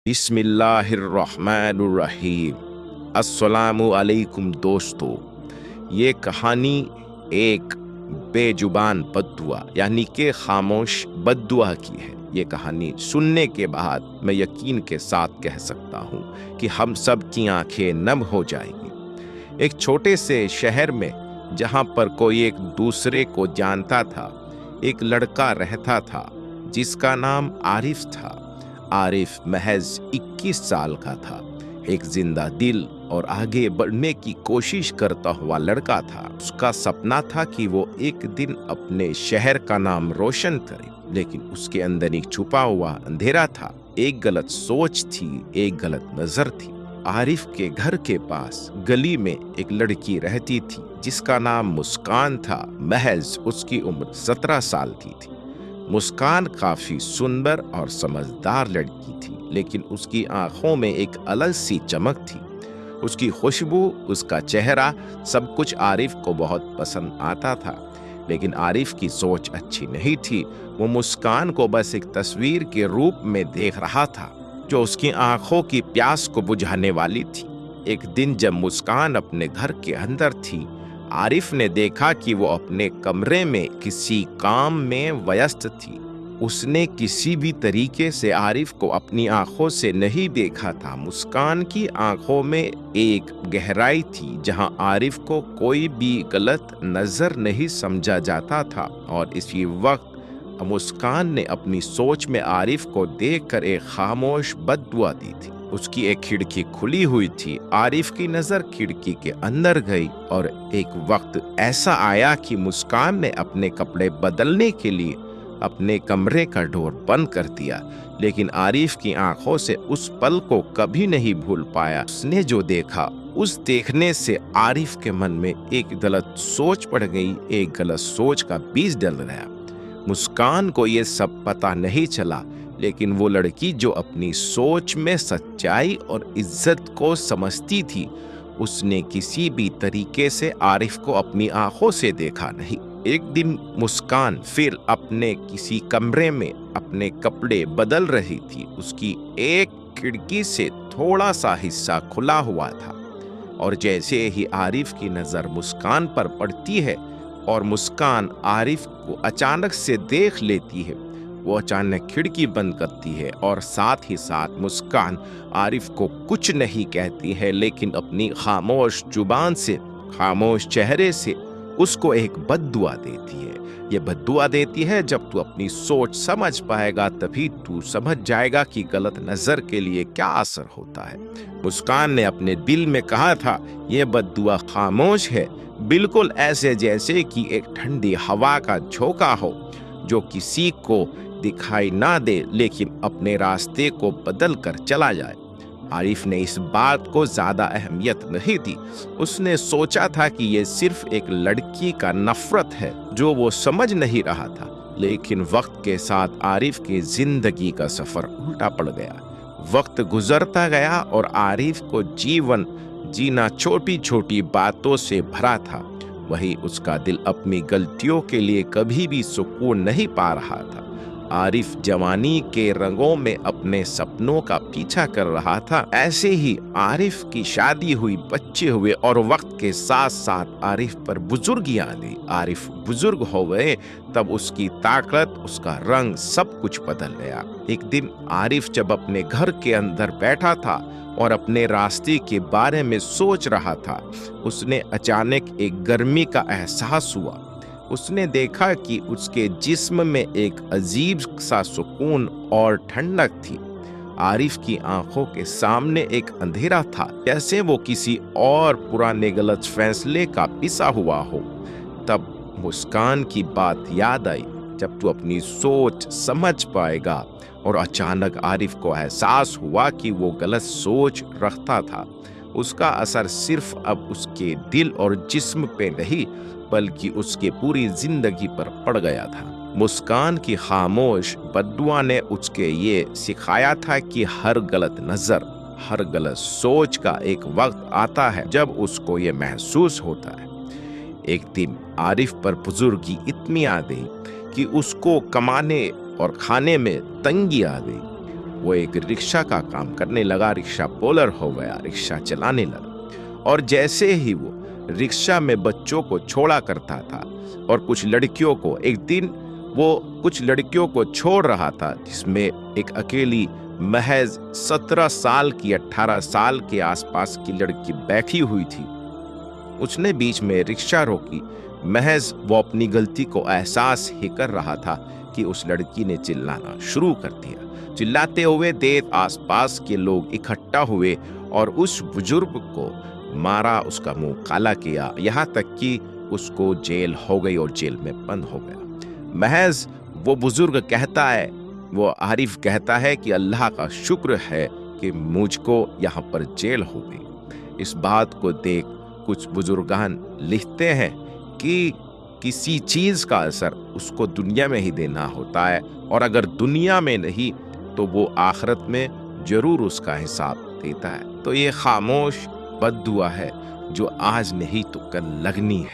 बिस्मिल्लाहिर्रहमानिर्रहीम। अस्सलामु अलैकुम दोस्तों। ये कहानी एक बेजुबान बद्दुआ यानी कि खामोश बद्दुआ की है। ये कहानी सुनने के बाद मैं यकीन के साथ कह सकता हूँ कि हम सब की आंखें नम हो जाएंगी। एक छोटे से शहर में जहाँ पर कोई एक दूसरे को जानता था, एक लड़का रहता था जिसका नाम आरिफ था। आरिफ महज 21 साल का था, एक जिंदा दिल और आगे बढ़ने की कोशिश करता हुआ लड़का था। उसका सपना था कि वो एक दिन अपने शहर का नाम रोशन करे, लेकिन उसके अंदर एक छुपा हुआ अंधेरा था। एक गलत सोच थी, एक गलत नजर थी। आरिफ के घर के पास गली में एक लड़की रहती थी जिसका नाम मुस्कान था। महज उसकी उम्र 17 साल की थी। मुस्कान काफी सुंदर और समझदार लड़की थी, लेकिन उसकी आंखों में एक अलग सी चमक थी। उसकी खुशबू, उसका चेहरा, सब कुछ आरिफ को बहुत पसंद आता था। लेकिन आरिफ की सोच अच्छी नहीं थी। वो मुस्कान को बस एक तस्वीर के रूप में देख रहा था जो उसकी आंखों की प्यास को बुझाने वाली थी। एक दिन जब मुस्कान अपने घर के अंदर थी, आरिफ ने देखा कि वो अपने कमरे में किसी काम में व्यस्त थी। उसने किसी भी तरीके से आरिफ को अपनी आंखों से नहीं देखा था। मुस्कान की आंखों में एक गहराई थी जहां आरिफ को कोई भी गलत नजर नहीं समझा जाता था। और इसी वक्त मुस्कान ने अपनी सोच में आरिफ को देखकर एक खामोश बद्दुआ दी थी। उसकी एक खिड़की खुली हुई थी। आरिफ की नजर खिड़की के अंदर गई और एक वक्त ऐसा आया कि मुस्कान ने अपने कपड़े बदलने के लिए अपने कमरे का डोर बंद कर दिया। लेकिन आरिफ की आंखों से उस पल को कभी नहीं भूल पाया। उसने जो देखा, उस देखने से आरिफ के मन में एक गलत सोच पड़ गई। एक गलत सोच का बीज डल गया। मुस्कान को ये सब पता नहीं चला, लेकिन वो लड़की जो अपनी सोच में सच्चाई और इज्जत को समझती थी, उसने किसी भी तरीके से आरिफ को अपनी आंखों से देखा नहीं। एक दिन मुस्कान फिर अपने किसी कमरे में अपने कपड़े बदल रही थी। उसकी एक खिड़की से थोड़ा सा हिस्सा खुला हुआ था और जैसे ही आरिफ की नजर मुस्कान पर पड़ती है और मुस्कान आरिफ को अचानक से देख लेती है, वो अचानक खिड़की बंद करती है और साथ ही साथ मुस्कान आरिफ को कुछ नहीं कहती है, लेकिन अपनी खामोश जुबान से, खामोश चेहरे से उसको एक बद्दुआ देती है। ये बद्दुआ देती है, जब तू अपनी सोच समझ पाएगा तभी तू समझ जाएगा कि गलत नजर के लिए क्या असर होता है। मुस्कान ने अपने दिल में कहा था, ये बद्दुआ खामोश है, बिल्कुल ऐसे जैसे कि एक ठंडी हवा का झोंका हो जो किसी को दिखाई ना दे लेकिन अपने रास्ते को बदल कर चला जाए। आरिफ ने इस बात को ज्यादा अहमियत नहीं दी। उसने सोचा था कि ये सिर्फ एक लड़की का नफरत है जो वो समझ नहीं रहा था। लेकिन वक्त के साथ आरिफ की जिंदगी का सफर उल्टा पड़ गया। वक्त गुजरता गया और आरिफ को जीवन जीना छोटी छोटी बातों से भरा था। वही उसका दिल अपनी गलतियों के लिए कभी भी सुकून नहीं पा रहा था। आरिफ जवानी के रंगों में अपने सपनों का पीछा कर रहा था। ऐसे ही आरिफ की शादी हुई, बच्चे हुए और वक्त के साथ साथ आरिफ पर बुजुर्गी आ गई। आरिफ बुजुर्ग हो गए, तब उसकी ताकत, उसका रंग, सब कुछ बदल गया। एक दिन आरिफ जब अपने घर के अंदर बैठा था और अपने रास्ते के बारे में सोच रहा था, उसने अचानक एक गर्मी का एहसास हुआ। उसने देखा कि उसके जिस्म में एक अजीब सा सुकून और ठंडक थी। आरिफ की आंखों के सामने एक अंधेरा था, जैसे वो किसी और पुराने गलत फैसले का पिसा हुआ हो। तब मुस्कान की बात याद आई, जब तू अपनी सोच समझ पाएगा। और अचानक आरिफ को एहसास हुआ कि वो गलत सोच रखता था। उसका असर सिर्फ अब उसके दिल और जिस्म पे नहीं, बल्कि उसके पूरी जिंदगी पर पड़ गया था। मुस्कान की खामोश बद्दुआ ने उसके ये सिखाया था कि हर गलत नजर, हर गलत सोच का एक वक्त आता है जब उसको ये महसूस होता है। एक दिन आरिफ पर बुजुर्गी इतनी आ गई कि उसको कमाने और खाने में तंगी आ गई। वो एक रिक्शा का काम करने लगा, रिक्शा पुलर हो गया, रिक्शा चलाने लगा। और जैसे ही वो रिक्शा में बच्चों को छोड़ा करता था और कुछ लड़कियों को, एक दिन वो कुछ लड़कियों को छोड़ रहा था जिसमें एक अकेली महज 17 साल की, 18 साल के आसपास की लड़की बैठी हुई थी। उसने बीच में रिक्शा रोकी, महज वो अपनी गलती को एहसास ही कर रहा था कि उस लड़की ने चिल्लाना शुरू कर दिया। चिल्लाते हुए देर आसपास के लोग इकट्ठा हुए और उस बुजुर्ग को मारा, उसका मुंह काला किया, यहाँ तक कि उसको जेल हो गई और जेल में बंद हो गया। महज वो बुजुर्ग कहता है, वो आरिफ कहता है कि अल्लाह का शुक्र है कि मुझको यहाँ पर जेल हो गई। इस बात को देख कुछ बुजुर्गान लिखते हैं कि किसी चीज का असर उसको दुनिया में ही देना होता है, और अगर दुनिया में नहीं तो वो आखिरत में जरूर उसका हिसाब देता है। तो ये खामोश बद्दुआ है जो आज नहीं तो कल लगनी है।